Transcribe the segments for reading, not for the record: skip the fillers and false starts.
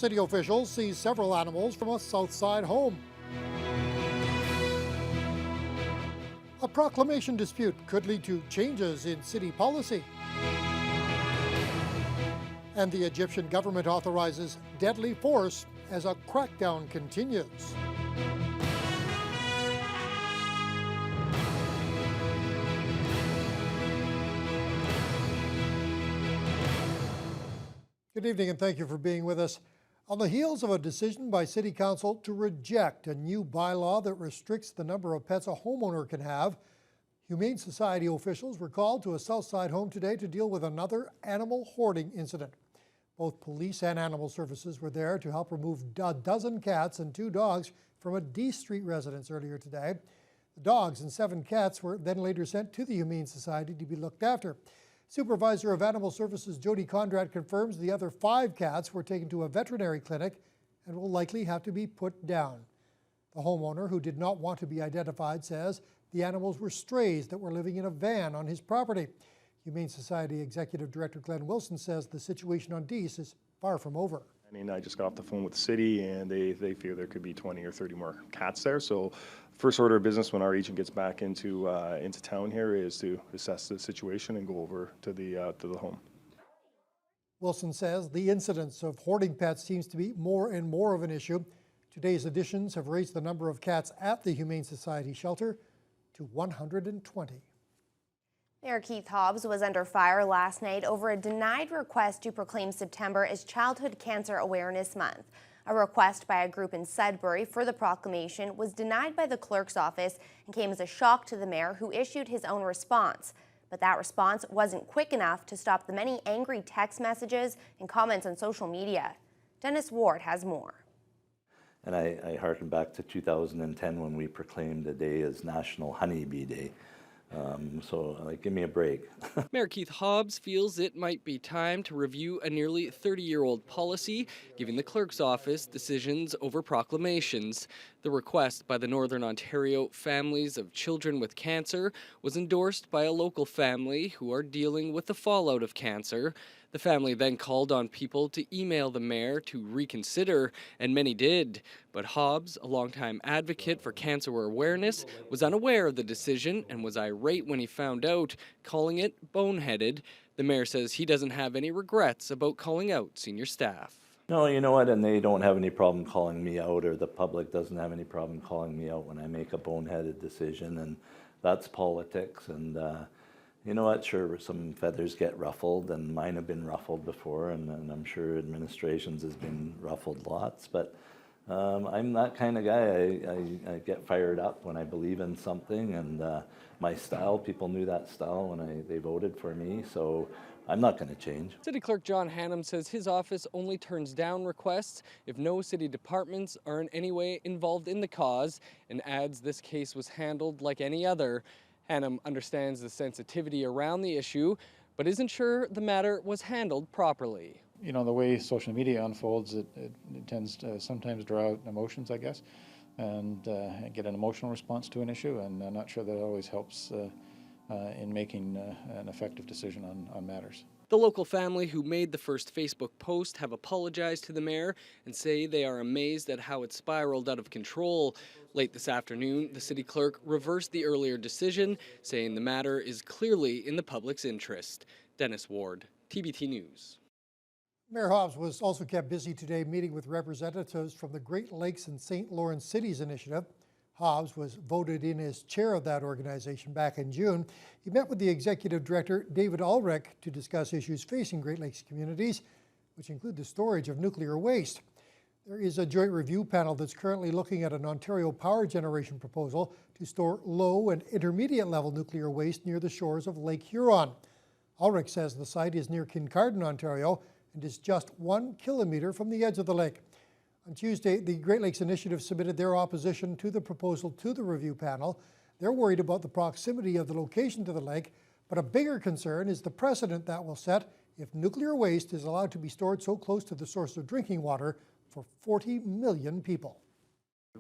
City officials seized several animals from a Southside home. A proclamation dispute could lead to changes in city policy. And the Egyptian government authorizes deadly force as a crackdown continues. Good evening and thank you for being with us. On the heels of a decision by City Council to reject a new bylaw that restricts the number of pets a homeowner can have, Humane Society officials were called to a Southside home today to deal with another animal hoarding incident. Both police and animal services were there to help remove a dozen cats and 2 dogs from a D Street residence earlier today. The dogs and 7 cats were then later sent to the Humane Society to be looked after. Supervisor of Animal Services Jody Conrad confirms the other 5 cats were taken to a veterinary clinic and will likely have to be put down. The homeowner, who did not want to be identified, says the animals were strays that were living in a van on his property. Humane Society Executive Director Glenn Wilson says the situation on Dease is far from over. I just got off the phone with the city and they fear there could be 20 or 30 more cats there. So first order of business when our agent gets back into town here is to assess the situation and go over to the home. Wilson says the incidence of hoarding pets seems to be more and more of an issue. Today's additions have raised the number of cats at the Humane Society shelter to 120. Mayor Keith Hobbs was under fire last night over a denied request to proclaim September as Childhood Cancer Awareness Month. A request by a group in Sudbury for the proclamation was denied by the clerk's office and came as a shock to the mayor, who issued his own response. But that response wasn't quick enough to stop the many angry text messages and comments on social media. Dennis Ward has more. And I harken back to 2010 when we proclaimed the day as National Honeybee Day. So give me a break. Mayor Keith Hobbs feels it might be time to review a nearly 30-year-old policy, giving the clerk's office decisions over proclamations. The request by the Northern Ontario Families of Children with Cancer was endorsed by a local family who are dealing with the fallout of cancer. The family then called on people to email the mayor to reconsider, and many did. But Hobbs, a longtime advocate for cancer awareness, was unaware of the decision and was irate when he found out, calling it boneheaded. The mayor says he doesn't have any regrets about calling out senior staff. No, you know what, and they don't have any problem calling me out, or the public doesn't have any problem calling me out when I make a boneheaded decision, and that's politics. And you know what, sure, some feathers get ruffled, and mine have been ruffled before, and I'm sure administrations has been ruffled lots, but I'm that kind of guy. I get fired up when I believe in something, and my style, people knew that style when they voted for me, so I'm not going to change. City Clerk John Hannam says his office only turns down requests if no city departments are in any way involved in the cause, and adds this case was handled like any other. Hannam understands the sensitivity around the issue, but isn't sure the matter was handled properly. You know, the way social media unfolds, it tends to sometimes draw out emotions, I guess, and get an emotional response to an issue, and I'm not sure that always helps in making an effective decision on matters. The local family who made the first Facebook post have apologized to the mayor and say they are amazed at how it spiraled out of control. Late this afternoon, the city clerk reversed the earlier decision, saying the matter is clearly in the public's interest. Dennis Ward, TBT News. Mayor Hobbs was also kept busy today meeting with representatives from the Great Lakes and St. Lawrence Cities Initiative. Hobbs was voted in as chair of that organization back in June. He met with the executive director, David Ulrich, to discuss issues facing Great Lakes communities, which include the storage of nuclear waste. There is a joint review panel that's currently looking at an Ontario power generation proposal to store low and intermediate level nuclear waste near the shores of Lake Huron. Ulrich says the site is near Kincardine, Ontario, and is just 1 kilometer from the edge of the lake. On Tuesday, the Great Lakes Initiative submitted their opposition to the proposal to the review panel. They're worried about the proximity of the location to the lake, but a bigger concern is the precedent that will set if nuclear waste is allowed to be stored so close to the source of drinking water for 40 million people.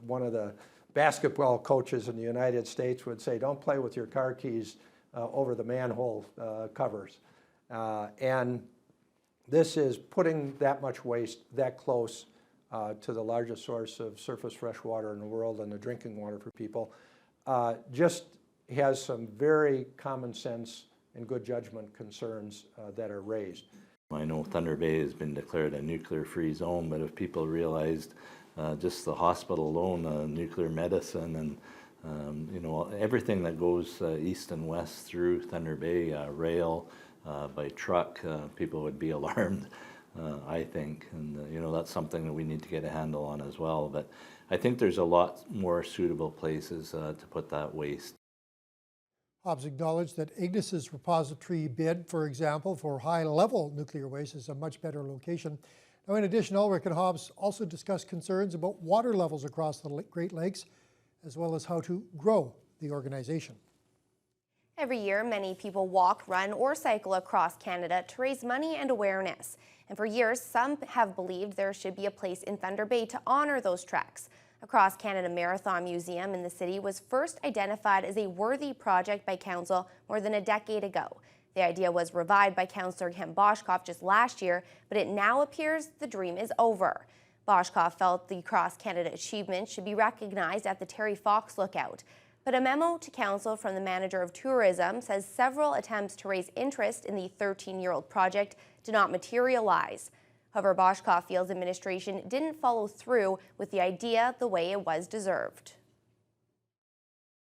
One of the basketball coaches in the United States would say, don't play with your car keys over the manhole covers. And this is putting that much waste that close to the largest source of surface fresh water in the world and the drinking water for people, just has some very common sense and good judgment concerns that are raised. I know Thunder Bay has been declared a nuclear-free zone, but if people realized just the hospital alone, nuclear medicine, and you know, everything that goes east and west through Thunder Bay, rail, by truck, people would be alarmed, I think, and you know, that's something that we need to get a handle on as well. But I think there's a lot more suitable places to put that waste. Hobbs acknowledged that Ignis's repository bid, for example, for high-level nuclear waste is a much better location. Now, in addition, Ulrich and Hobbs also discussed concerns about water levels across the Great Lakes, as well as how to grow the organization. Every year, many people walk, run, or cycle across Canada to raise money and awareness. And for years, some have believed there should be a place in Thunder Bay to honor those treks. Across Canada Marathon Museum in the city was first identified as a worthy project by council more than a decade ago. The idea was revived by Councillor Kent Boschkoff just last year, but it now appears the dream is over. Boschkoff felt the Cross Canada achievement should be recognized at the Terry Fox Lookout. But a memo to council from the manager of tourism says several attempts to raise interest in the 13-year-old project did not materialize. However, Boschkoff feels administration didn't follow through with the idea the way it was deserved.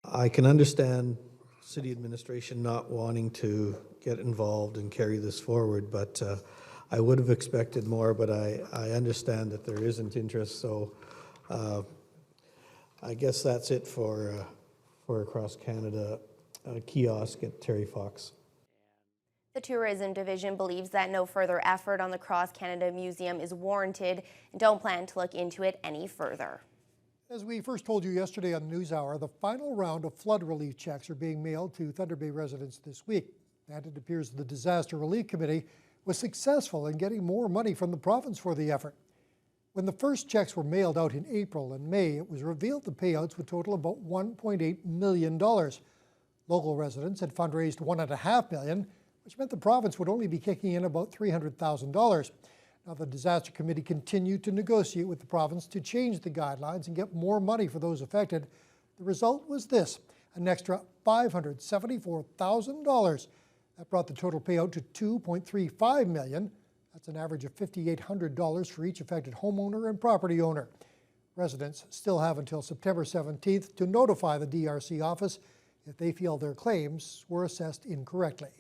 I can understand city administration not wanting to get involved and carry this forward, but I would have expected more, but I understand that there isn't interest, so I guess that's it for Across Canada kiosk at Terry Fox. The Tourism Division believes that no further effort on the Cross Canada Museum is warranted and don't plan to look into it any further. As we first told you yesterday on the NewsHour, the final round of flood relief checks are being mailed to Thunder Bay residents this week. And it appears the Disaster Relief Committee was successful in getting more money from the province for the effort. When the first checks were mailed out in April and May, it was revealed the payouts would total about $1.8 million. Local residents had fundraised $1.5 million, which meant the province would only be kicking in about $300,000. Now, the Disaster Committee continued to negotiate with the province to change the guidelines and get more money for those affected. The result was this, an extra $574,000. That brought the total payout to $2.35 million. That's an average of $5,800 for each affected homeowner and property owner. Residents still have until September 17th to notify the DRC office if they feel their claims were assessed incorrectly.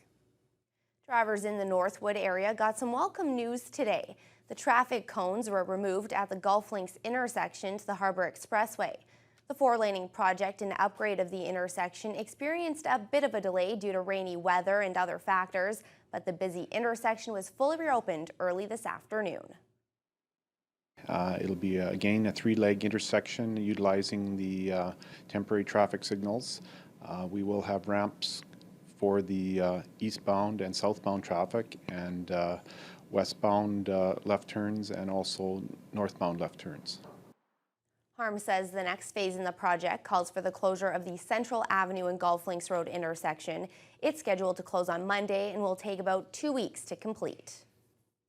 Drivers in the Northwood area got some welcome news today. The traffic cones were removed at the Gulf Links intersection to the Harbour Expressway. The four-laning project and upgrade of the intersection experienced a bit of a delay due to rainy weather and other factors, but the busy intersection was fully reopened early this afternoon. It'll be, again, a three-leg intersection utilizing the temporary traffic signals. We will have ramps for the eastbound and southbound traffic and westbound left turns and also northbound left turns. Harm says the next phase in the project calls for the closure of the Central Avenue and Gulf Links Road intersection. It's scheduled to close on Monday and will take about 2 weeks to complete.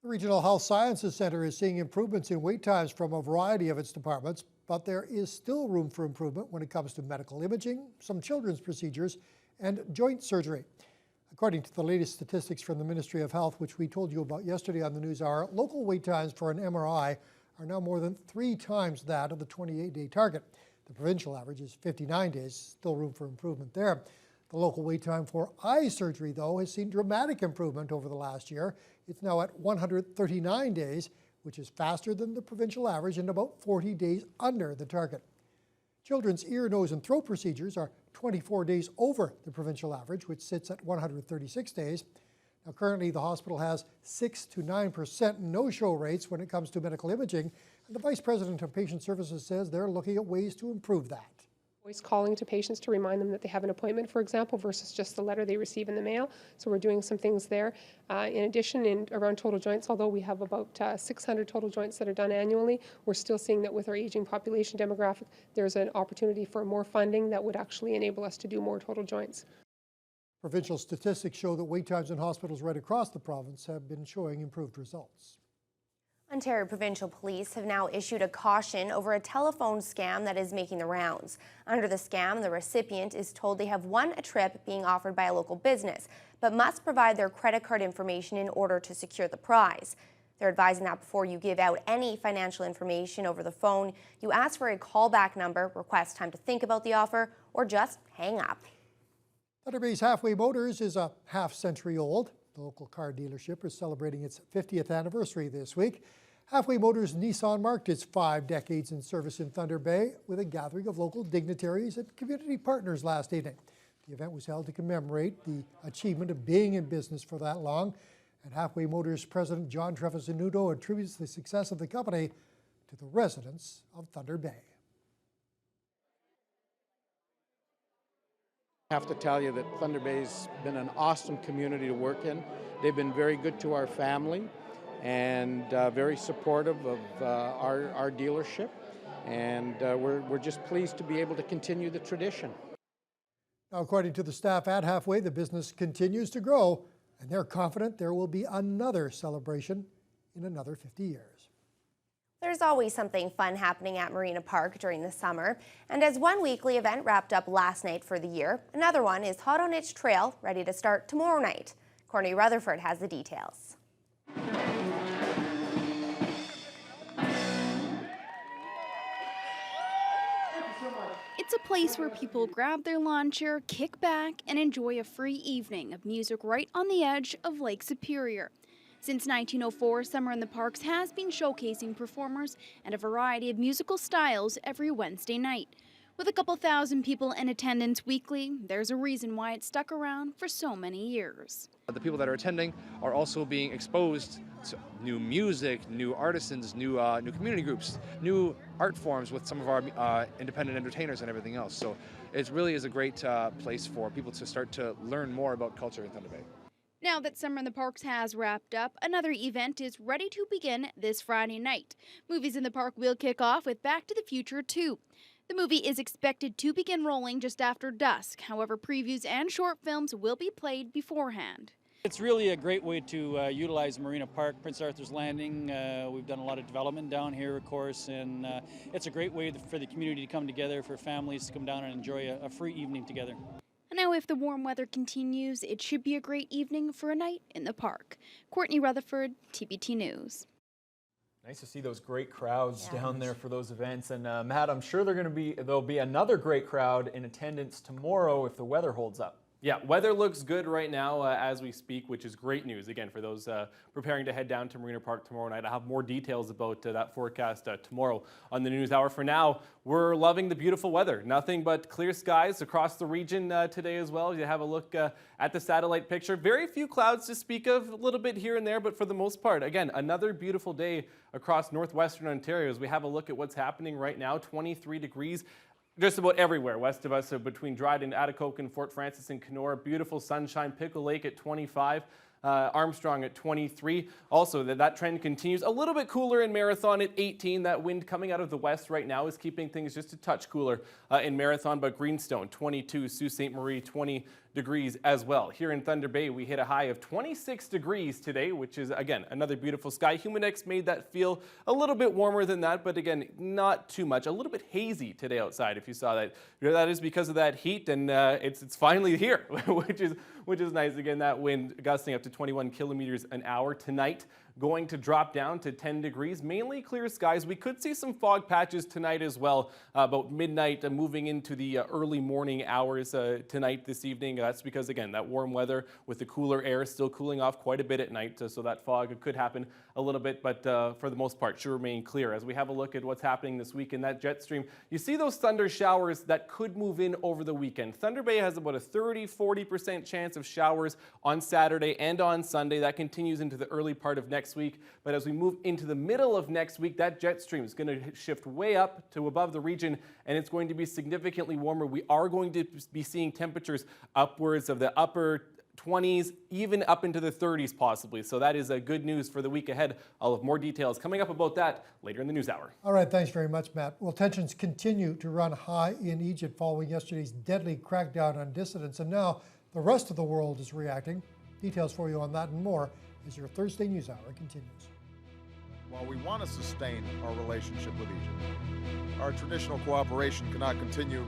The Regional Health Sciences Centre is seeing improvements in wait times from a variety of its departments, but there is still room for improvement when it comes to medical imaging, some children's procedures, and joint surgery. According to the latest statistics from the Ministry of Health, which we told you about yesterday on the NewsHour, local wait times for an MRI are now more than 3 times that of the 28-day target. The provincial average is 59 days, still room for improvement there. The local wait time for eye surgery, though, has seen dramatic improvement over the last year. It's now at 139 days, which is faster than the provincial average and about 40 days under the target. Children's ear, nose, and throat procedures are 24 days over the provincial average, which sits at 136 days. Now, currently, the hospital has 6 to 9% no-show rates when it comes to medical imaging, and the Vice President of Patient Services says they're looking at ways to improve that. Always calling to patients to remind them that they have an appointment, for example, versus just the letter they receive in the mail. So we're doing some things there. In addition, around total joints, although we have about 600 total joints that are done annually, we're still seeing that with our aging population demographic, there's an opportunity for more funding that would actually enable us to do more total joints. Provincial statistics show that wait times in hospitals right across the province have been showing improved results. Ontario Provincial Police have now issued a caution over a telephone scam that is making the rounds. Under the scam, the recipient is told they have won a trip being offered by a local business, but must provide their credit card information in order to secure the prize. They're advising that before you give out any financial information over the phone, you ask for a callback number, request time to think about the offer, or just hang up. Thunder Bay's Halfway Motors is a half-century old. The local car dealership is celebrating its 50th anniversary this week. Halfway Motors Nissan marked its 5 decades in service in Thunder Bay with a gathering of local dignitaries and community partners last evening. The event was held to commemorate the achievement of being in business for that long, and Halfway Motors President John Trevisanuto attributes the success of the company to the residents of Thunder Bay. I have to tell you that Thunder Bay's been an awesome community to work in. They've been very good to our family and very supportive of our dealership, and we're just pleased to be able to continue the tradition. Now, according to the staff at Halfway, the business continues to grow, and they're confident there will be another celebration in another 50 years. There's always something fun happening at Marina Park during the summer, and as one weekly event wrapped up last night for the year, another one is hot on its trail, ready to start tomorrow night. Courtney Rutherford has the details. It's a place where people grab their lawn chair, kick back, and enjoy a free evening of music right on the edge of Lake Superior. Since 1904, Summer in the Parks has been showcasing performers and a variety of musical styles every Wednesday night. With a couple thousand people in attendance weekly, there's a reason why it's stuck around for so many years. The people that are attending are also being exposed to new music, new artisans, new community groups, new art forms with some of our independent entertainers and everything else. So it really is a great place for people to start to learn more about culture in Thunder Bay. Now that Summer in the Parks has wrapped up, another event is ready to begin this Friday night. Movies in the Park will kick off with Back to the Future 2. The movie is expected to begin rolling just after dusk. However, previews and short films will be played beforehand. It's really a great way to utilize Marina Park, Prince Arthur's Landing. We've done a lot of development down here, of course, and it's a great way for the community to come together, for families to come down and enjoy a free evening together. Now, if the warm weather continues, it should be a great evening for a night in the park. Courtney Rutherford, TBT News. Nice to see those great crowds down there for those events. And Matt, I'm sure there'll be another great crowd in attendance tomorrow if the weather holds up. Yeah, weather looks good right now as we speak, which is great news. Again, for those preparing to head down to Marina Park tomorrow night, I'll have more details about that forecast tomorrow on the News Hour. For now, we're loving the beautiful weather. Nothing but clear skies across the region today as well. You have a look at the satellite picture. Very few clouds to speak of, a little bit here and there, but for the most part, again, another beautiful day across northwestern Ontario as we have a look at what's happening right now. 23 degrees. Just about everywhere west of us, so between Dryden, Atikokan, Fort Francis, and Kenora. Beautiful sunshine. Pickle Lake at 25. Armstrong at 23. Also, that trend continues. A little bit cooler in Marathon at 18. That wind coming out of the west right now is keeping things just a touch cooler in Marathon, but Greenstone 22, Sault Ste. Marie 20 degrees as well. Here in Thunder Bay, we hit a high of 26 degrees today, which is, again, another beautiful sky. Humidex made that feel a little bit warmer than that, but again, not too much. A little bit hazy today outside, if you saw that. That is because of that heat, and it's finally here, which is nice. Again, that wind gusting up to 21 kilometers an hour tonight. Going to drop down to 10 degrees, mainly clear skies. We could see some fog patches tonight as well, about midnight, moving into the early morning hours tonight, this evening. That's because, again, that warm weather with the cooler air still cooling off quite a bit at night, so that fog could happen a little bit, but for the most part, should remain clear. As we have a look at what's happening this week in that jet stream, you see those thunder showers that could move in over the weekend. Thunder Bay has about a 30-40% chance of showers on Saturday and on Sunday. That continues into the early part of next week, but as we move into the middle of next week, that jet stream is going to shift way up to above the region, and it's going to be significantly warmer. We are going to be seeing temperatures upwards of the upper 20s, even up into the 30s possibly. So that is good news for the week ahead. I'll have more details coming up about that later in the News Hour. All right, thanks very much, Matt. Well, tensions continue to run high in Egypt following yesterday's deadly crackdown on dissidents, and now the rest of the world is reacting. Details for you on that and more as your Thursday News Hour continues. While we want to sustain our relationship with Egypt, our traditional cooperation cannot continue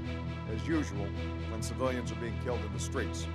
as usual when civilians are being killed in the streets.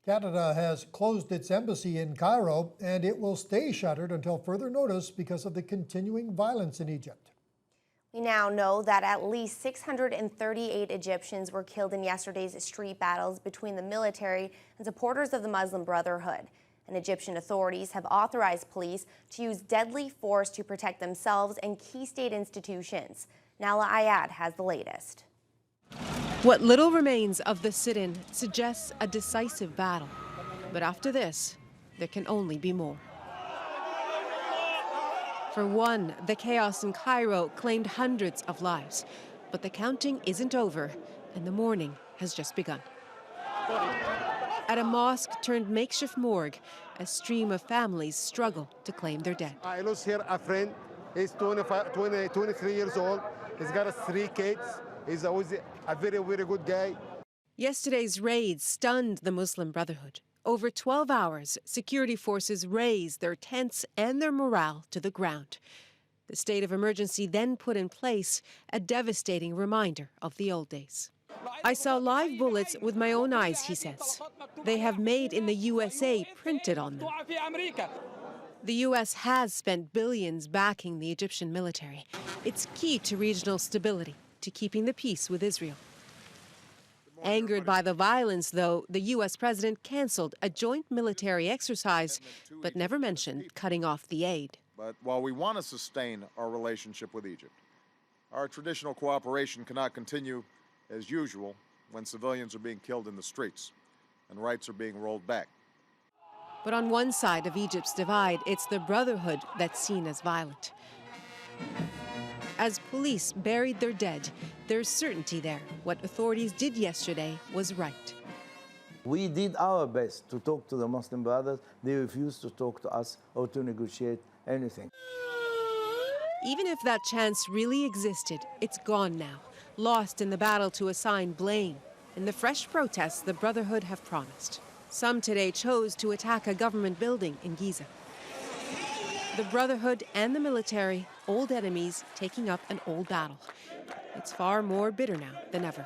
Canada has closed its embassy in Cairo, and it will stay shuttered until further notice because of the continuing violence in Egypt. We now know that at least 638 Egyptians were killed in yesterday's street battles between the military and supporters of the Muslim Brotherhood. And Egyptian authorities have authorized police to use deadly force to protect themselves and key state institutions. Nala Ayad has the latest. What little remains of the sit-in suggests a decisive battle. But after this, there can only be more. For one, the chaos in Cairo claimed hundreds of lives. But the counting isn't over, and the mourning has just begun. At a mosque turned makeshift morgue, a stream of families struggle to claim their dead. I lost here a friend. He's 23 years old. He's got 3 kids. He's always a very, very good guy. Yesterday's raids stunned the Muslim Brotherhood. Over 12 hours, security forces razed their tents and their morale to the ground. The state of emergency then put in place, a devastating reminder of the old days. I saw live bullets with my own eyes, he says. They have made in the USA printed on them. The U.S. has spent billions backing the Egyptian military. It's key to regional stability, to keeping the peace with Israel. Angered by the violence, though, the U.S. president canceled a joint military exercise, but never mentioned cutting off the aid. But while we want to sustain our relationship with Egypt, our traditional cooperation cannot continue as usual when civilians are being killed in the streets and rights are being rolled back. But on one side of Egypt's divide, it's the Brotherhood that's seen as violent. As police buried their dead, there's certainty there. What authorities did yesterday was right. We did our best to talk to the Muslim Brothers. They refused to talk to us or to negotiate anything. Even if that chance really existed, it's gone now, lost in the battle to assign blame. In the fresh protests the Brotherhood have promised. Some today chose to attack a government building in Giza. The Brotherhood and the military, old enemies, taking up an old battle. It's far more bitter now than ever.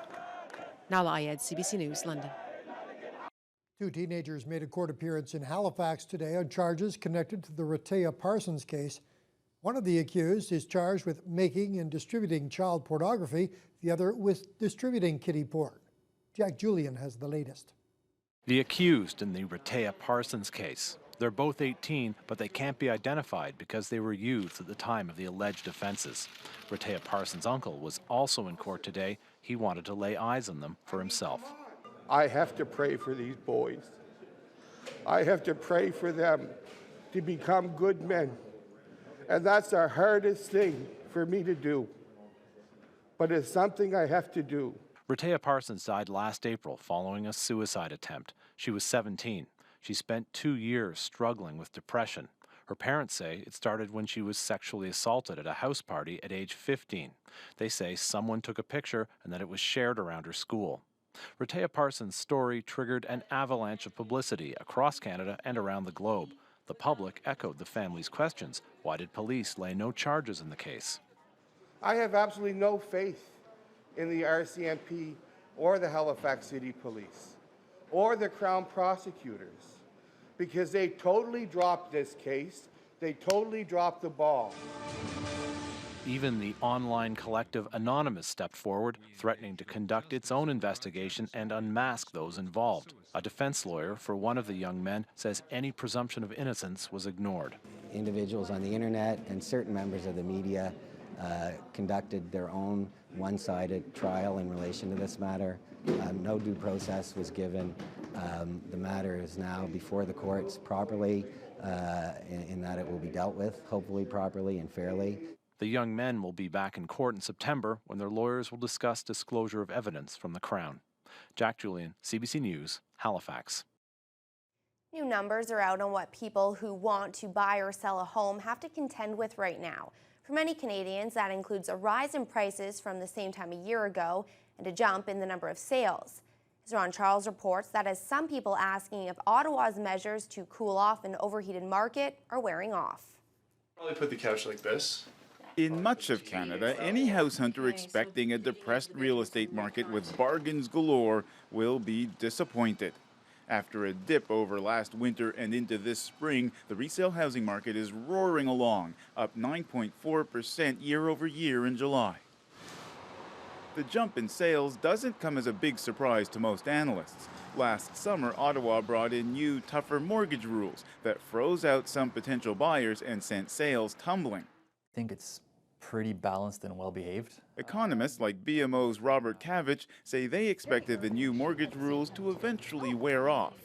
Nala Ayed, CBC News, London. Two teenagers made a court appearance in Halifax today on charges connected to the Rehtaeh Parsons case. One of the accused is charged with making and distributing child pornography, the other with distributing kiddie porn. Jack Julian has the latest. The accused in the Rehtaeh Parsons case. They're both 18, but they can't be identified because they were youths at the time of the alleged offenses. Rehtaeh Parsons' uncle was also in court today. He wanted to lay eyes on them for himself. I have to pray for these boys. I have to pray for them to become good men. And that's the hardest thing for me to do. But it's something I have to do. Rehtaeh Parsons died last April following a suicide attempt. She was 17. She spent 2 years struggling with depression. Her parents say it started when she was sexually assaulted at a house party at age 15. They say someone took a picture and that it was shared around her school. Rehtaeh Parsons' story triggered an avalanche of publicity across Canada and around the globe. The public echoed the family's questions. Why did police lay no charges in the case? I have absolutely no faith in the RCMP or the Halifax City Police or the Crown prosecutors because they totally dropped this case. They totally dropped the ball. Even the online collective Anonymous stepped forward, threatening to conduct its own investigation and unmask those involved. A defense lawyer for one of the young men says any presumption of innocence was ignored. Individuals on the internet and certain members of the media conducted their own one-sided trial in relation to this matter. No due process was given. The matter is now before the courts properly in that it will be dealt with, hopefully properly and fairly. The young men will be back in court in September when their lawyers will discuss disclosure of evidence from the Crown. Jack Julian, CBC News, Halifax. New numbers are out on what people who want to buy or sell a home have to contend with right now. For many Canadians, that includes a rise in prices from the same time a year ago and a jump in the number of sales. As Ron Charles reports, that has some people asking if Ottawa's measures to cool off an overheated market are wearing off. Probably put the couch like this. In much of Canada, any house hunter expecting a depressed real estate market with bargains galore will be disappointed. After a dip over last winter and into this spring, the resale housing market is roaring along, up 9.4% year over year in July. The jump in sales doesn't come as a big surprise to most analysts. Last summer, Ottawa brought in new, tougher mortgage rules that froze out some potential buyers and sent sales tumbling. I think it's pretty balanced and well-behaved. Economists like BMO's Robert Kavich say they expected the new mortgage rules to eventually wear off.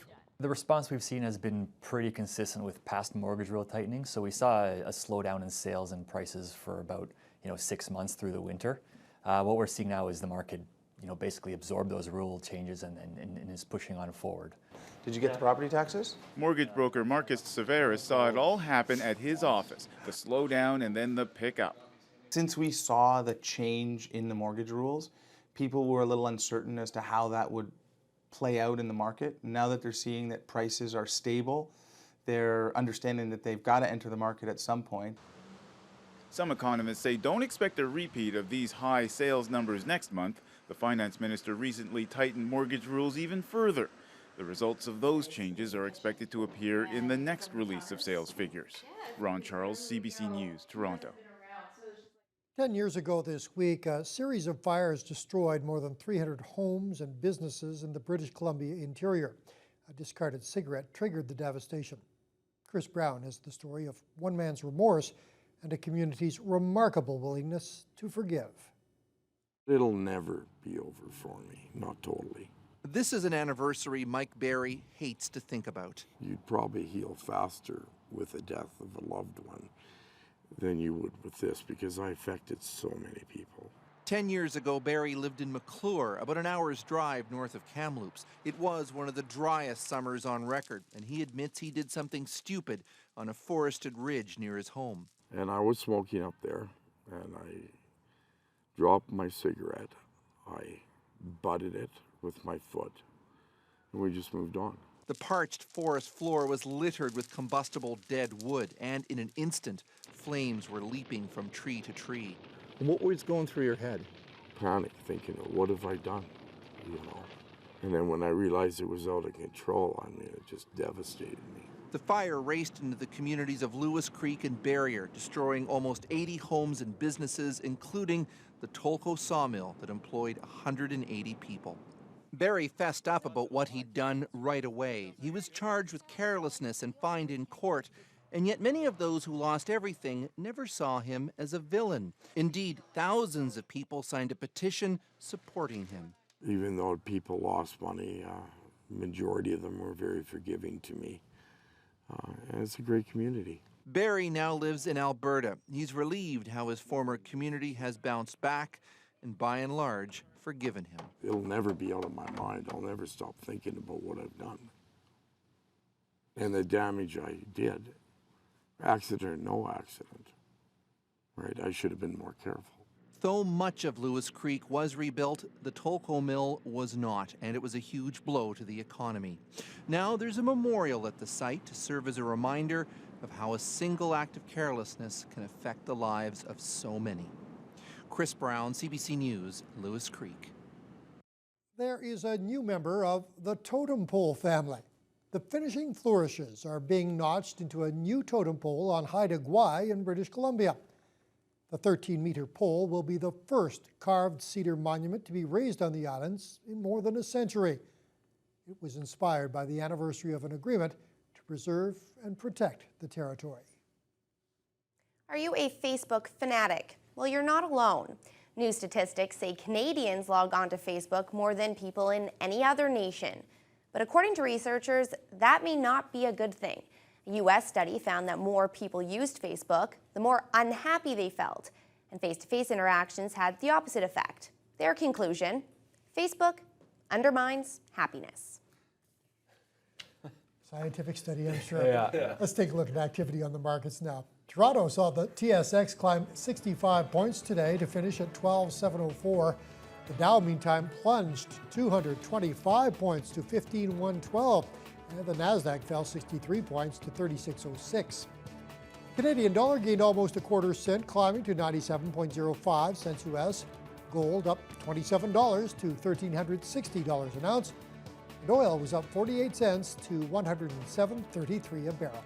The response we've seen has been pretty consistent with past mortgage rule tightening. So we saw a slowdown in sales and prices for about 6 months through the winter. What we're seeing now is the market basically absorb those rule changes and is pushing on forward. Did you get the property taxes? Mortgage broker Marcus Severus saw it all happen at his office, the slowdown and then the pickup. Since we saw the change in the mortgage rules, people were a little uncertain as to how that would play out in the market. Now that they're seeing that prices are stable, they're understanding that they've got to enter the market at some point. Some economists say don't expect a repeat of these high sales numbers next month. The finance minister recently tightened mortgage rules even further. The results of those changes are expected to appear in the next release of sales figures. Ron Charles, CBC News, Toronto. 10 years ago this week, a series of fires destroyed more than 300 homes and businesses in the British Columbia interior. A discarded cigarette triggered the devastation. Chris Brown has the story of one man's remorse and a community's remarkable willingness to forgive. It'll never be over for me, not totally. This is an anniversary Mike Barry hates to think about. You'd probably heal faster with the death of a loved one than you would with this, because I affected so many people. 10 years ago, Barry lived in McClure, about an hour's drive north of Kamloops. It was one of the driest summers on record, and he admits he did something stupid on a forested ridge near his home. And I was smoking up there, and I dropped my cigarette. I butted it with my foot, and we just moved on. The parched forest floor was littered with combustible dead wood, and in an instant, flames were leaping from tree to tree. What was going through your head? Panic, thinking, what have I done? You know. And then when I realized it was out of control, I mean, it just devastated me. The fire raced into the communities of Lewis Creek and Barrier, destroying almost 80 homes and businesses, including the Tolko sawmill that employed 180 people. Barry fessed up about what he'd done right away. He was charged with carelessness and fined in court. And yet many of those who lost everything never saw him as a villain. Indeed, thousands of people signed a petition supporting him. Even though people lost money, majority of them were very forgiving to me. And it's a great community. Barry now lives in Alberta. He's relieved how his former community has bounced back and, by and large, forgiven him. It'll never be out of my mind. I'll never stop thinking about what I've done and the damage I did. Accident or no accident, right? I should have been more careful. Though much of Lewis Creek was rebuilt, the Tolko mill was not, and it was a huge blow to the economy. Now there's a memorial at the site to serve as a reminder of how a single act of carelessness can affect the lives of so many. Chris Brown, CBC News, Lewis Creek. There is a new member of the totem pole family. The finishing flourishes are being notched into a new totem pole on Haida Gwaii in British Columbia. The 13-meter pole will be the first carved cedar monument to be raised on the islands in more than a century. It was inspired by the anniversary of an agreement to preserve and protect the territory. Are you a Facebook fanatic? Well, you're not alone. New statistics say Canadians log on to Facebook more than people in any other nation. But according to researchers, that may not be a good thing. A U.S. study found that more people used Facebook, the more unhappy they felt. And face-to-face interactions had the opposite effect. Their conclusion, Facebook undermines happiness. Scientific study, I'm sure. Yeah. Let's take a look at activity on the markets now. Toronto saw the TSX climb 65 points today to finish at 12,704. The Dow, meantime, plunged 225 points to 15,112, and the Nasdaq fell 63 points to 3606. Canadian dollar gained almost a quarter cent, climbing to 97.05 cents US. Gold up $27 to $1,360 an ounce, and oil was up 48 cents to $107.33 a barrel.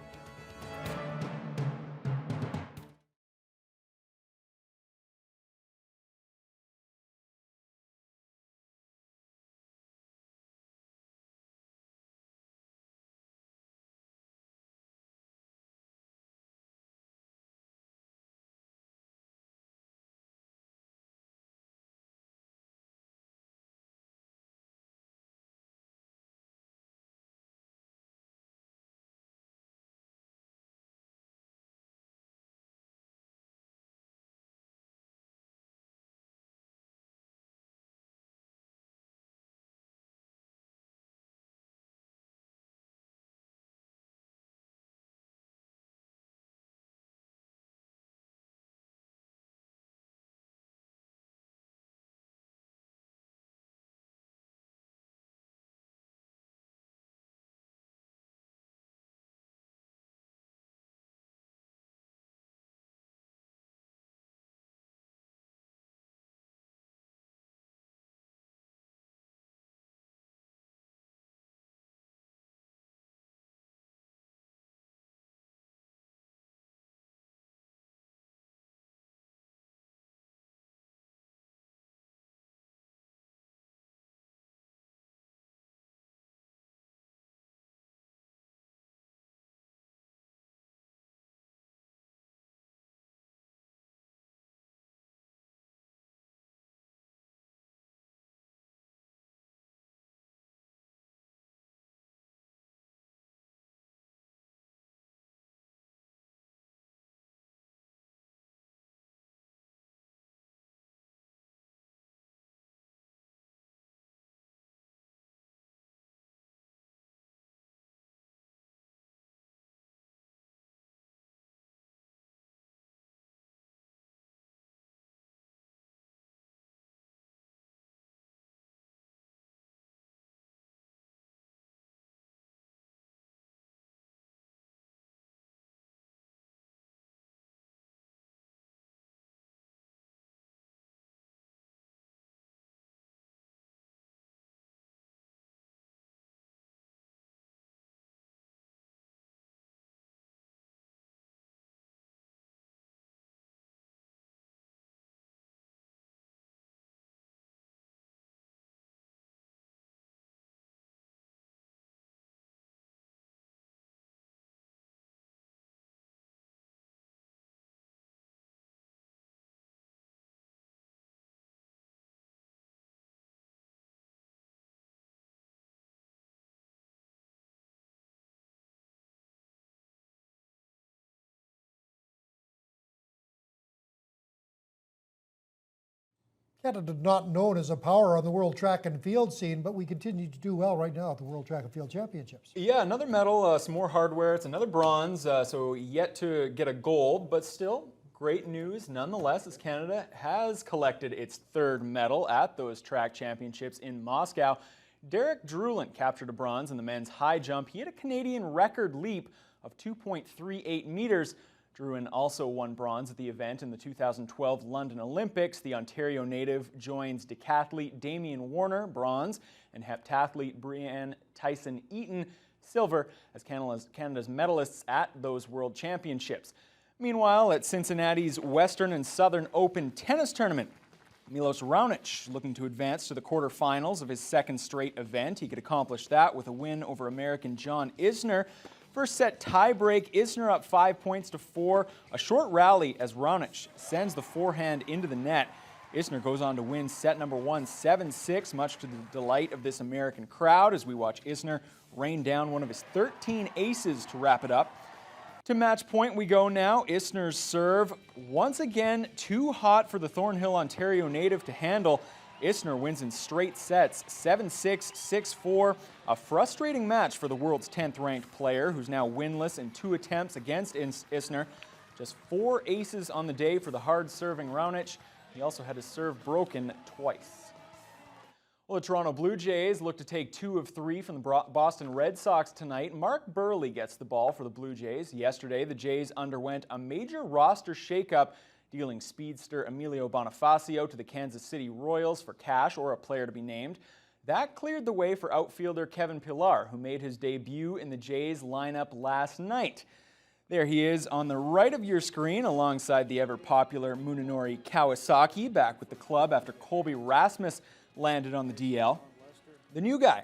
Canada not known as a power on the world track and field scene, but we continue to do well right now at the World Track and Field Championships. Yeah, another medal, some more hardware. It's another bronze, so yet to get a gold, but still great news nonetheless, as Canada has collected its third medal at those track championships in Moscow. Derek Drulin captured a bronze in the men's high jump. He had a Canadian record leap of 2.38 meters. Drulin also won bronze at the event in the 2012 London Olympics. The Ontario native joins decathlete Damian Warner, bronze, and heptathlete Brianne Tyson-Eaton, silver, as Canada's medalists at those World Championships. Meanwhile, at Cincinnati's Western and Southern Open tennis tournament, Milos Raonic looking to advance to the quarterfinals of his second straight event. He could accomplish that with a win over American John Isner. First set tiebreak, Isner up 5 points to 4. A short rally as Raonic sends the forehand into the net. Isner goes on to win set number 1, 7-6, much to the delight of this American crowd as we watch Isner rain down one of his 13 aces to wrap it up. To match point we go now. Isner's serve, once again, too hot for the Thornhill, Ontario native to handle. Isner wins in straight sets, 7-6, 6-4. A frustrating match for the world's 10th ranked player, who's now winless in 2 attempts against Isner. Just 4 aces on the day for the hard-serving Raonic. He also had his serve broken twice. Well, the Toronto Blue Jays look to take 2 of 3 from the Boston Red Sox tonight. Mark Burley gets the ball for the Blue Jays. Yesterday, the Jays underwent a major roster shakeup, dealing speedster Emilio Bonifacio to the Kansas City Royals for cash or a player to be named. That cleared the way for outfielder Kevin Pillar, who made his debut in the Jays lineup last night. There he is on the right of your screen alongside the ever-popular Munenori Kawasaki, back with the club after Colby Rasmus landed on the DL. The new guy,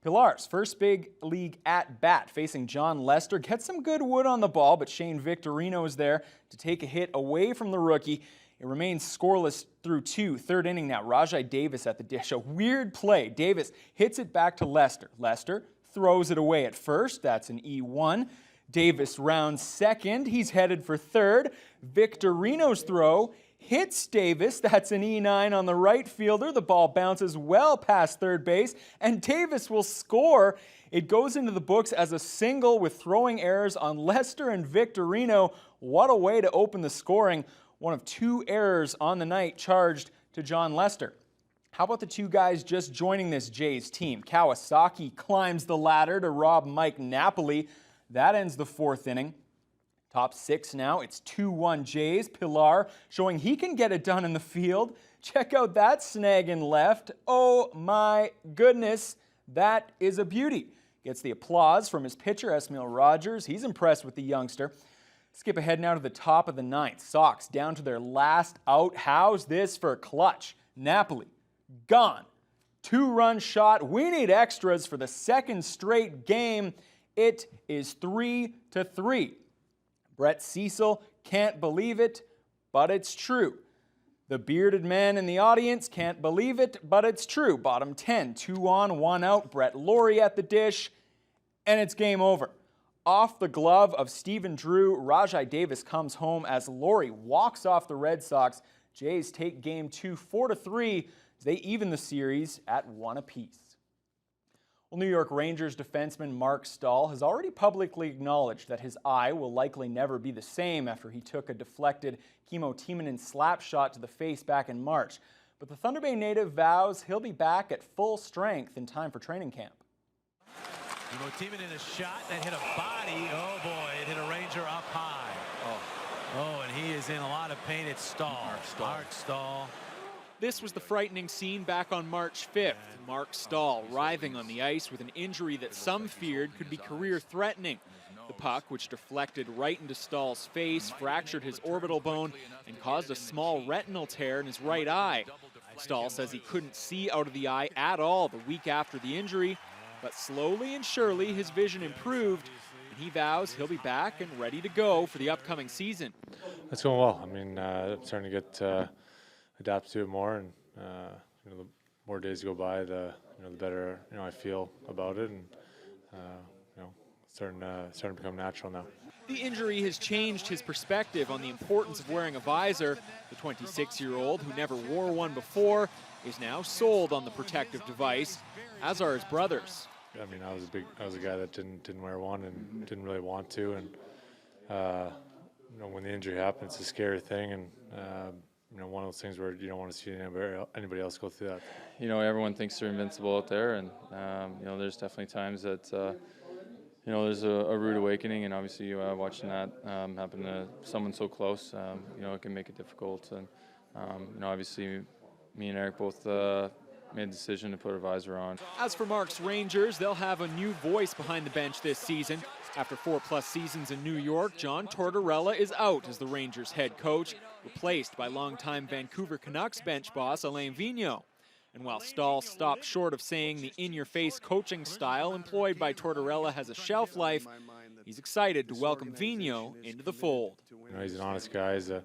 Pillar's first big league at-bat facing John Lester, gets some good wood on the ball, but Shane Victorino is there to take a hit away from the rookie. It remains scoreless through 2. Third inning now, Rajai Davis at the dish. A weird play. Davis hits it back to Lester. Lester throws it away at first. That's an E1. Davis rounds second. He's headed for third. Victorino's throw hits Davis. That's an E9 on the right fielder. The ball bounces well past third base, and Davis will score. It goes into the books as a single with throwing errors on Lester and Victorino. What a way to open the scoring. One of 2 errors on the night charged to John Lester. How about the 2 guys just joining this Jays team? Kawasaki climbs the ladder to rob Mike Napoli. That ends the 4th inning. Top 6 now, it's 2-1 Jays. Pillar showing he can get it done in the field. Check out that snag in left. Oh my goodness, that is a beauty. Gets the applause from his pitcher, Esmail Rogers. He's impressed with the youngster. Skip ahead now to the top of the 9th. Sox down to their last out. How's this for clutch? Napoli, gone. 2-run shot. We need extras for the 2nd straight game. It is 3-3. Brett Cecil can't believe it, but it's true. The bearded man in the audience can't believe it, but it's true. Bottom 10, 2 on, 1 out. Brett Laurie at the dish, and it's game over. Off the glove of Stephen Drew, Rajai Davis comes home as Laurie walks off the Red Sox. Jays take game 2, 4-3, as they even the series at 1 apiece. Well, New York Rangers defenseman Mark Stahl has already publicly acknowledged that his eye will likely never be the same after he took a deflected Kimmo Timonen slap shot to the face back in March. But the Thunder Bay native vows he'll be back at full strength in time for training camp. Kimmo Timonen, a shot that hit a body. Oh boy, it hit a Ranger up high. Oh, and he is in a lot of pain. It's Stahl. Mark Stahl. This was the frightening scene back on March 5th. Mark Stahl writhing on the ice with an injury that some feared could be career-threatening. The puck, which deflected right into Stahl's face, fractured his orbital bone and caused a small retinal tear in his right eye. Stahl says he couldn't see out of the eye at all the week after the injury, but slowly and surely his vision improved, and he vows he'll be back and ready to go for the upcoming season. It's going well. I mean, I'm starting to get adapt to it more, and the more days go by, the the better I feel about it, and starting to become natural now. The injury has changed his perspective on the importance of wearing a visor. The 26-year-old, who never wore one before, is now sold on the protective device, as are his brothers. I mean, I was a guy that didn't wear one and didn't really want to, and when the injury happens, it's a scary thing, and one of those things where you don't want to see anybody else go through that. Everyone thinks they're invincible out there, and there's definitely times that there's a rude awakening, and obviously watching that happen to someone so close, it can make it difficult. And obviously, me and Eric both made the decision to put a visor on. As for Mark's Rangers, they'll have a new voice behind the bench this season. After 4+ seasons in New York, John Tortorella is out as the Rangers head coach, replaced by longtime Vancouver Canucks bench boss Alain Vigneault. And while Stahl stopped short of saying the in-your-face coaching style employed by Tortorella has a shelf life, he's excited to welcome Vigneault into the fold. He's an honest guy. He's a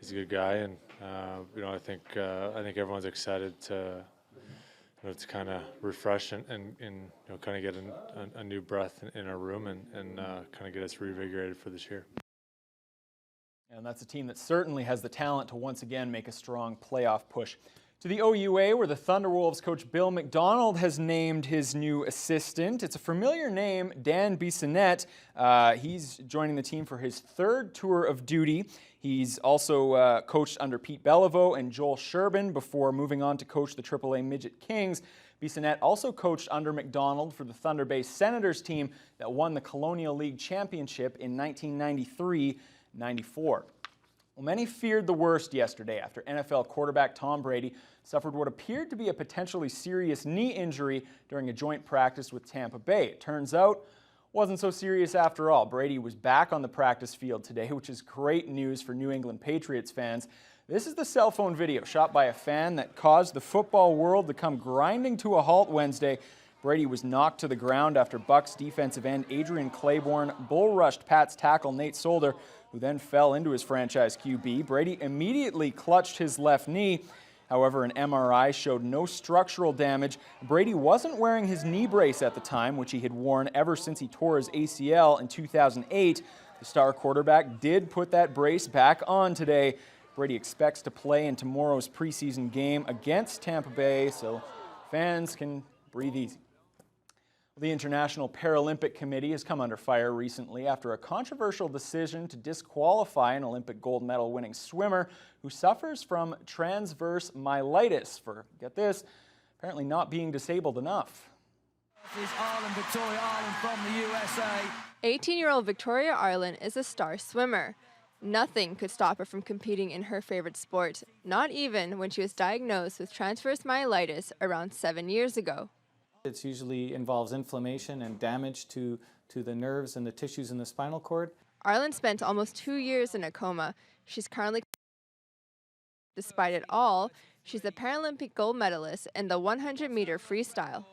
good guy, and I think everyone's excited to kind of refresh and kind of get a new breath in our room and kind of get us reinvigorated for this year. And that's a team that certainly has the talent to once again make a strong playoff push. To the OUA, where the Thunderwolves coach Bill McDonald has named his new assistant. It's a familiar name, Dan Bissonnette. He's joining the team for his 3rd tour of duty. He's also coached under Pete Beliveau and Joel Sherbin before moving on to coach the AAA Midget Kings. Bissonnette also coached under McDonald for the Thunder Bay Senators team that won the Colonial League Championship in 1993-94. Well, many feared the worst yesterday after NFL quarterback Tom Brady suffered what appeared to be a potentially serious knee injury during a joint practice with Tampa Bay. It turns out wasn't so serious after all. Brady was back on the practice field today, which is great news for New England Patriots fans. This is the cell phone video shot by a fan that caused the football world to come grinding to a halt Wednesday. Brady was knocked to the ground after Bucs defensive end Adrian Claiborne bull-rushed Pats tackle Nate Solder, who then fell into his franchise QB. Brady immediately clutched his left knee. However, an MRI showed no structural damage. Brady wasn't wearing his knee brace at the time, which he had worn ever since he tore his ACL in 2008. The star quarterback did put that brace back on today. Brady expects to play in tomorrow's preseason game against Tampa Bay, so fans can breathe easy. The International Paralympic Committee has come under fire recently after a controversial decision to disqualify an Olympic gold medal winning swimmer who suffers from transverse myelitis for, get this, apparently not being disabled enough. This is Ireland, Victoria Ireland from the USA. 18-year-old Victoria Ireland is a star swimmer. Nothing could stop her from competing in her favorite sport, not even when she was diagnosed with transverse myelitis around 7 years ago. It usually involves inflammation and damage to the nerves and the tissues in the spinal cord. Ireland spent almost 2 years in a coma. She's currently, despite it all, she's a Paralympic gold medalist in the 100-meter freestyle.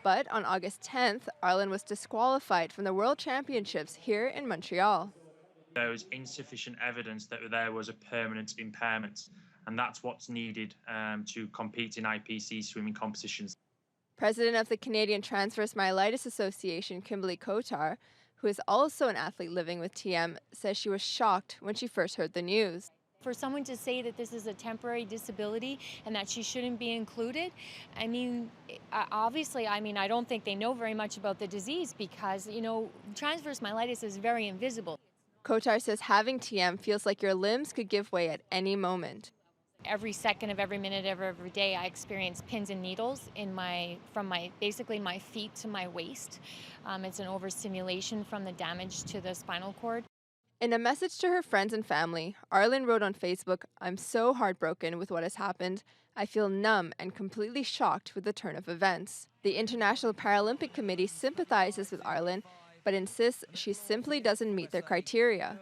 But on August 10th, Ireland was disqualified from the World Championships here in Montreal. There was insufficient evidence that there was a permanent impairment, and that's what's needed to compete in IPC swimming competitions. President of the Canadian Transverse Myelitis Association, Kimberly Kotar, who is also an athlete living with TM, says she was shocked when she first heard the news. For someone to say that this is a temporary disability and that she shouldn't be included, I mean, obviously, I don't think they know very much about the disease because, transverse myelitis is very invisible. Kotar says having TM feels like your limbs could give way at any moment. Every second of every minute of every day, I experience pins and needles from basically my feet to my waist. It's an overstimulation from the damage to the spinal cord. In a message to her friends and family, Ireland wrote on Facebook, "I'm so heartbroken with what has happened. I feel numb and completely shocked with the turn of events." The International Paralympic Committee sympathizes with Ireland, but insists she simply doesn't meet their criteria.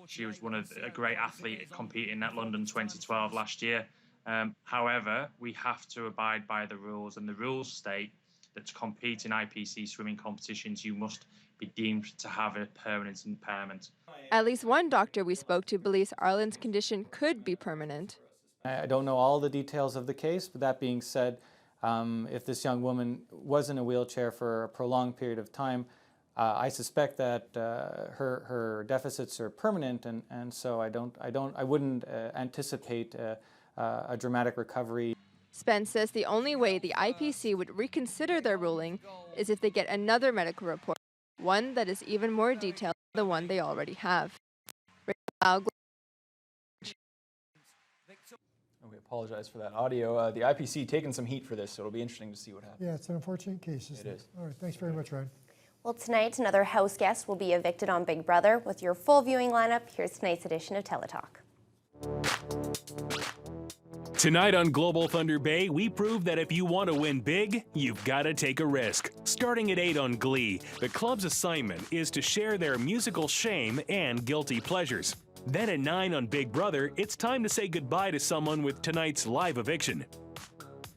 She was a great athlete competing at London 2012 last year. However, we have to abide by the rules, and the rules state that to compete in IPC swimming competitions, you must be deemed to have a permanent impairment. At least one doctor we spoke to believes Ireland's condition could be permanent. I don't know all the details of the case, but that being said, If this young woman was in a wheelchair for a prolonged period of time, I suspect that her deficits are permanent, and so I wouldn't anticipate a dramatic recovery. Spence says the only way the IPC would reconsider their ruling is if they get another medical report, one that is even more detailed than the one they already have. We apologize for that audio. The IPC taking some heat for this, so it'll be interesting to see what happens. Yeah, it's an unfortunate case, isn't it? It is. All right, thanks very much, Ryan. Well, tonight, another house guest will be evicted on Big Brother. With your full viewing lineup, here's tonight's edition of Teletalk. Tonight on Global Thunder Bay, we prove that if you want to win big, you've got to take a risk. Starting at 8 on Glee, the club's assignment is to share their musical shame and guilty pleasures. Then at 9 on Big Brother, it's time to say goodbye to someone with tonight's live eviction.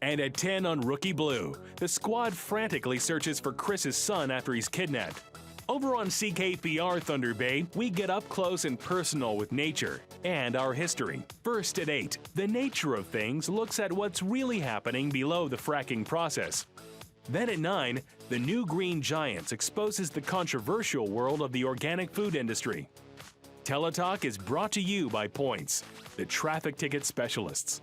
And at 10 on Rookie Blue, the squad frantically searches for Chris's son after he's kidnapped. Over on CKPR Thunder Bay, we get up close and personal with nature and our history. First at 8, The Nature of Things looks at what's really happening below the fracking process. Then at 9, The New Green Giants exposes the controversial world of the organic food industry. Teletalk is brought to you by Points, the traffic ticket specialists.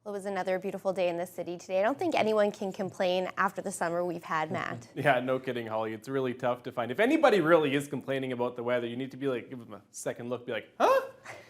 Well, it was another beautiful day in the city today. I don't think anyone can complain after the summer we've had, Matt. Yeah, no kidding, Holly. It's really tough to find. If anybody really is complaining about the weather, you need to be like, give them a second look, be like, huh?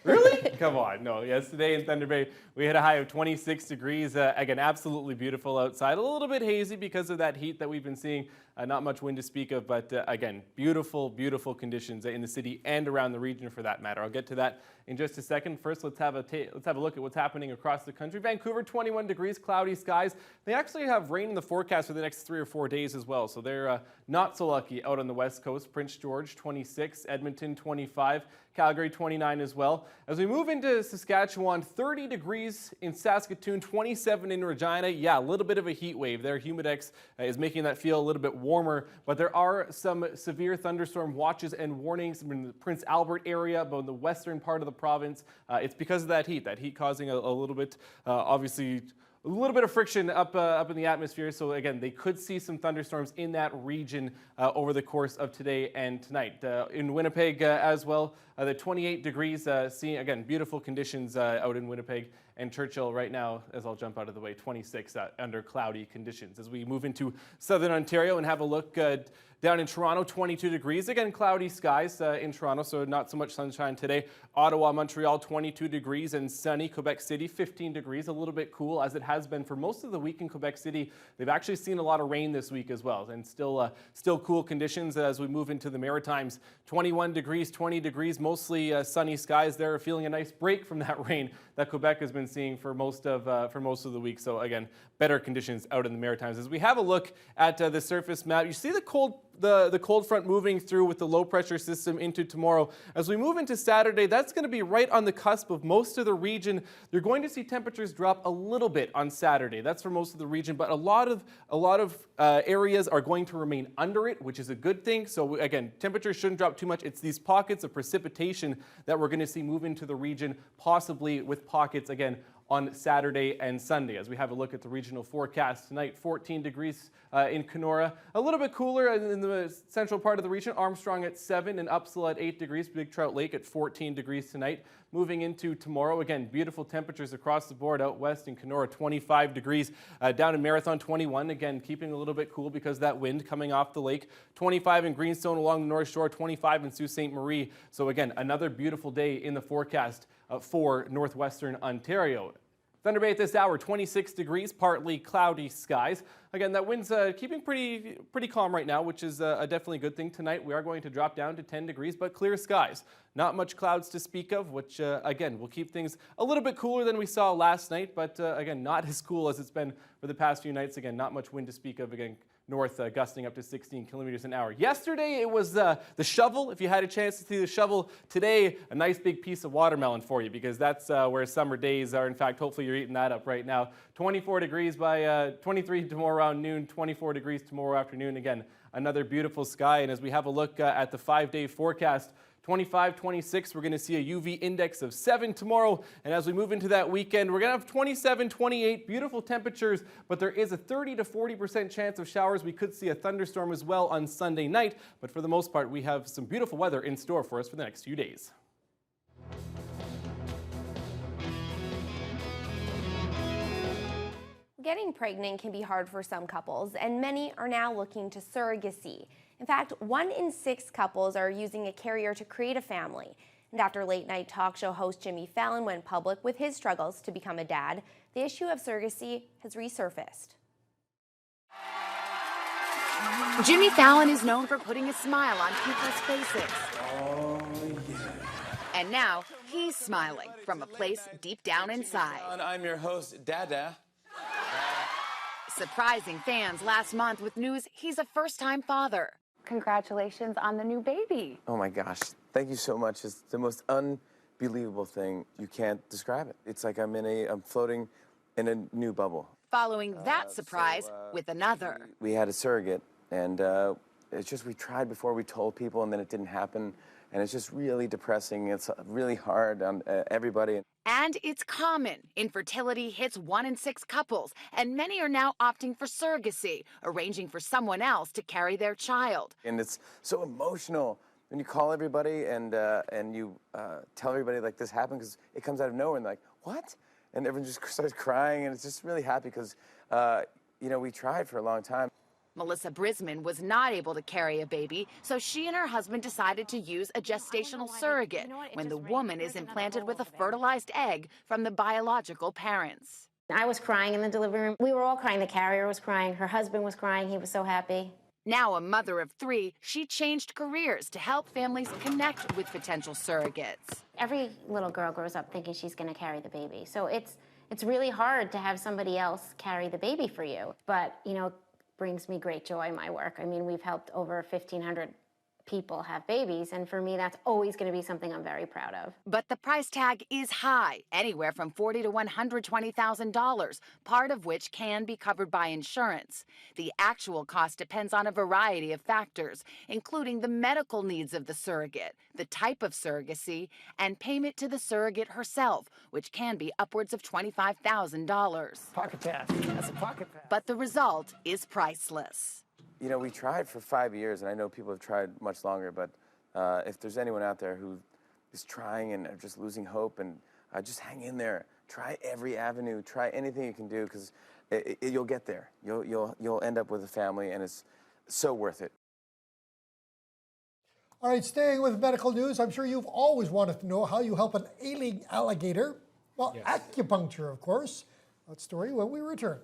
Really? Come on. No, yesterday in Thunder Bay, we had a high of 26 degrees. Again, absolutely beautiful outside. A little bit hazy because of that heat that we've been seeing. Not much wind to speak of, but again, beautiful, beautiful conditions in the city and around the region for that matter. I'll get to that in just a second. First, let's have a look at what's happening across the country. Vancouver, 21 degrees, cloudy skies. They actually have rain in the forecast for the next 3 or 4 days as well, so they're not so lucky out on the west coast. Prince George, 26, Edmonton, 25, Calgary, 29 as well. As we move into Saskatchewan, 30 degrees in Saskatoon, 27 in Regina. Yeah, a little bit of a heat wave there. Humidex is making that feel a little bit warmer, but there are some severe thunderstorm watches and warnings in the Prince Albert area, but in the western part of the province. It's because of that heat causing a little bit, obviously, a little bit of friction up in the atmosphere. So again, they could see some thunderstorms in that region over the course of today and tonight. In Winnipeg as well, the 28 degrees, seeing again beautiful conditions out in Winnipeg, and Churchill right now, as I'll jump out of the way, 26 under cloudy conditions. As we move into southern Ontario and have a look down in Toronto, 22 degrees. Again, cloudy skies in Toronto, so not so much sunshine today. Ottawa, Montreal, 22 degrees and sunny. Quebec City, 15 degrees, a little bit cool as it has been for most of the week in Quebec City. They've actually seen a lot of rain this week as well, and still cool conditions as we move into the Maritimes. 21 degrees, 20 degrees, mostly sunny skies there. Feeling a nice break from that rain that Quebec has been seeing for most of the week. So again, better conditions out in the Maritimes. As we have a look at the surface map, you see the cold front moving through with the low pressure system into tomorrow. As we move into Saturday, that's going to be right on the cusp of most of the region. You're going to see temperatures drop a little bit on Saturday. That's for most of the region, but a lot of areas are going to remain under it, which is a good thing. So again, temperatures shouldn't drop too much. It's these pockets of precipitation that we're going to see move into the region, possibly with pockets again on Saturday and Sunday. As we have a look at the regional forecast tonight, 14 degrees in Kenora, a little bit cooler in the central part of the region. Armstrong at 7 and Upsala at 8 degrees. Big Trout Lake at 14 degrees tonight. Moving into tomorrow, again, beautiful temperatures across the board out west in Kenora, 25 degrees. Down in Marathon, 21. Again, keeping a little bit cool because of that wind coming off the lake. 25 in Greenstone along the North Shore, 25 in Sault Ste. Marie. So again, another beautiful day in the forecast for northwestern Ontario. Thunder Bay at this hour, 26 degrees, partly cloudy skies. Again, that wind's keeping pretty calm right now, which is definitely a good thing. Tonight, we are going to drop down to 10 degrees, but clear skies. Not much clouds to speak of, which, again, will keep things a little bit cooler than we saw last night, but, again, not as cool as it's been for the past few nights. Again, not much wind to speak of. Again, north gusting up to 16 kilometers an hour. Yesterday, it was the shovel. If you had a chance to see the shovel, today, a nice big piece of watermelon for you, because that's where summer days are. In fact, hopefully you're eating that up right now. 24 degrees by 23 tomorrow around noon, 24 degrees tomorrow afternoon. Again, another beautiful sky. And as we have a look at the 5-day forecast, 25, 26, we're going to see a UV index of 7 tomorrow. And as we move into that weekend, we're going to have 27, 28, beautiful temperatures, but there is a 30 to 40% chance of showers. We could see a thunderstorm as well on Sunday night, but for the most part, we have some beautiful weather in store for us for the next few days. Getting pregnant can be hard for some couples, and many are now looking to surrogacy. In fact, 1 in 6 couples are using a carrier to create a family. And after late-night talk show host Jimmy Fallon went public with his struggles to become a dad, the issue of surrogacy has resurfaced. Jimmy Fallon is known for putting a smile on people's faces. Oh, yeah. And now he's smiling from a place deep down inside. I'm your host, Dada. Surprising fans last month with news he's a first-time father. Congratulations on the new baby. Oh my gosh, thank you so much. It's the most unbelievable thing. You can't describe it. It's like I'm floating in a new bubble. Following that surprise with another. We had a surrogate, and it's just we tried before, we told people, and then it didn't happen. And it's just really depressing. It's really hard on everybody. And it's common. Infertility hits 1 in 6 couples, and many are now opting for surrogacy, arranging for someone else to carry their child. And it's so emotional when you call everybody and you tell everybody like this happened, because it comes out of nowhere and they're like, what? And everyone just starts crying, and it's just really happy because, you know, we tried for a long time. Melissa Brisman was not able to carry a baby, so she and her husband decided to use a gestational surrogate when the woman is implanted with a fertilized egg from the biological parents. I was crying in the delivery room. We were all crying. The carrier was crying. Her husband was crying. He was so happy. Now a mother of 3, she changed careers to help families connect with potential surrogates. Every little girl grows up thinking she's going to carry the baby. So it's really hard to have somebody else carry the baby for you. But, you know, it brings me great joy, my work. I mean, we've helped over 1,500 people have babies, and for me, that's always going to be something I'm very proud of. But the price tag is high, anywhere from $40,000 to $120,000, part of which can be covered by insurance. The actual cost depends on a variety of factors, including the medical needs of the surrogate, the type of surrogacy, and payment to the surrogate herself, which can be upwards of $25,000. Pocket pass. That's a pocket pass. But the result is priceless. You know, we tried for 5 years, and I know people have tried much longer, but if there's anyone out there who is trying and are just losing hope, and just hang in there. Try every avenue. Try anything you can do, because you'll get there. You'll end up with a family, and it's so worth it. All right, staying with medical news, I'm sure you've always wanted to know how you help an ailing alligator. Well, acupuncture, of course. That story when we return.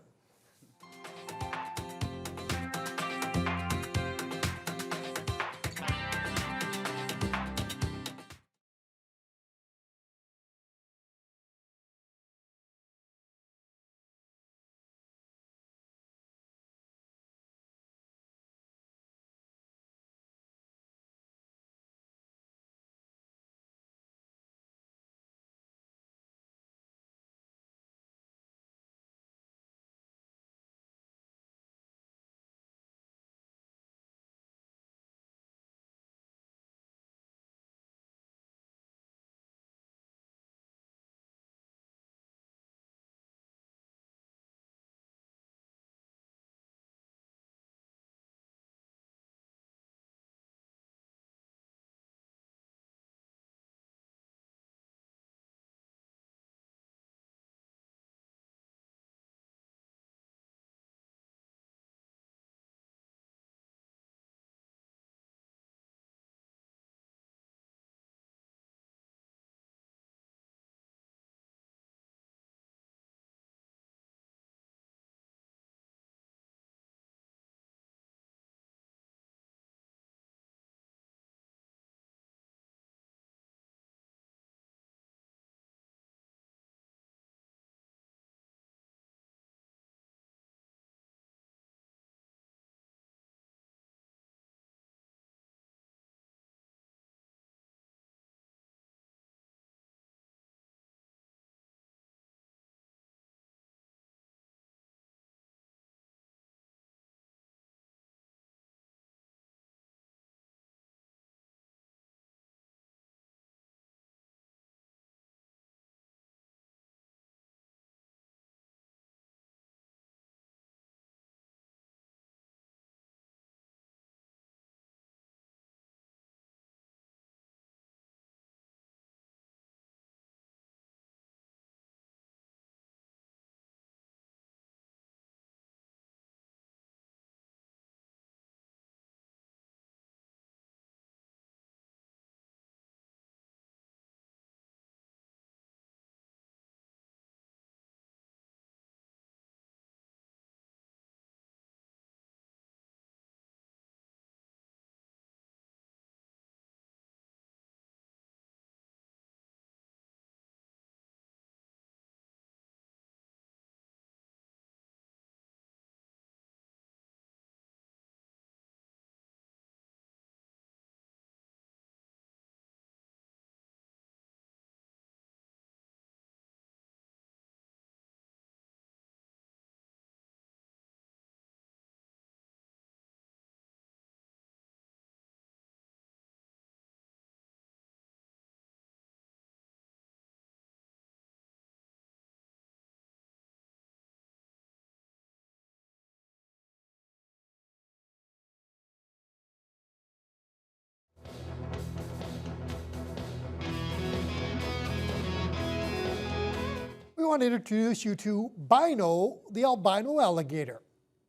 We want to introduce you to Bino, the albino alligator.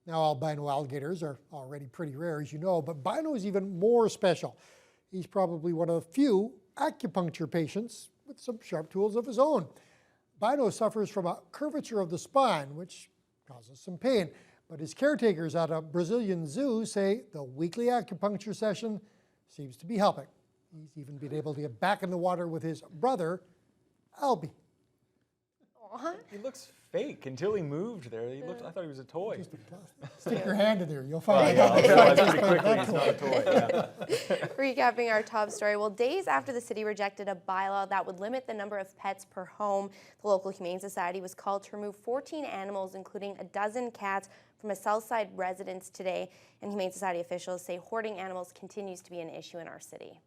Now, albino alligators are already pretty rare, as you know, but Bino is even more special. He's probably one of the few acupuncture patients with some sharp tools of his own. Bino suffers from a curvature of the spine, which causes some pain, but his caretakers at a Brazilian zoo say the weekly acupuncture session seems to be helping. He's even been able to get back in the water with his brother, Albie. He looks fake until he moved there. He looked, I thought he was a toy. Stick your hand in there, you'll find I'll out. realize pretty quickly it's not a toy. Yeah. Recapping our top story, well, days after the city rejected a bylaw that would limit the number of pets per home, the local Humane Society was called to remove 14 animals, including a dozen cats, from a Southside residence today. And Humane Society officials say hoarding animals continues to be an issue in our city.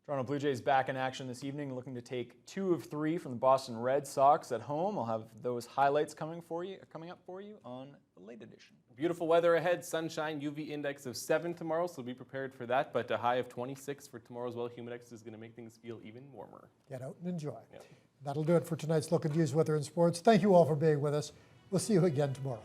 Toronto Blue Jays back in action this evening, looking to take 2 of 3 from the Boston Red Sox at home. I'll have those highlights coming up for you on the late edition. Beautiful weather ahead, sunshine, UV index of 7 tomorrow, so be prepared for that. But a high of 26 for tomorrow as well. Humidex is going to make things feel even warmer. Get out and enjoy. Yep. That'll do it for tonight's Look at News, Weather, and Sports. Thank you all for being with us. We'll see you again tomorrow.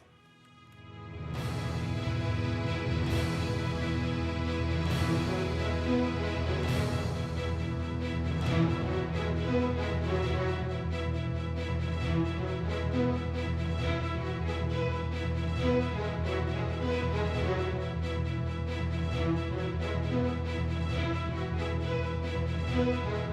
Thank you.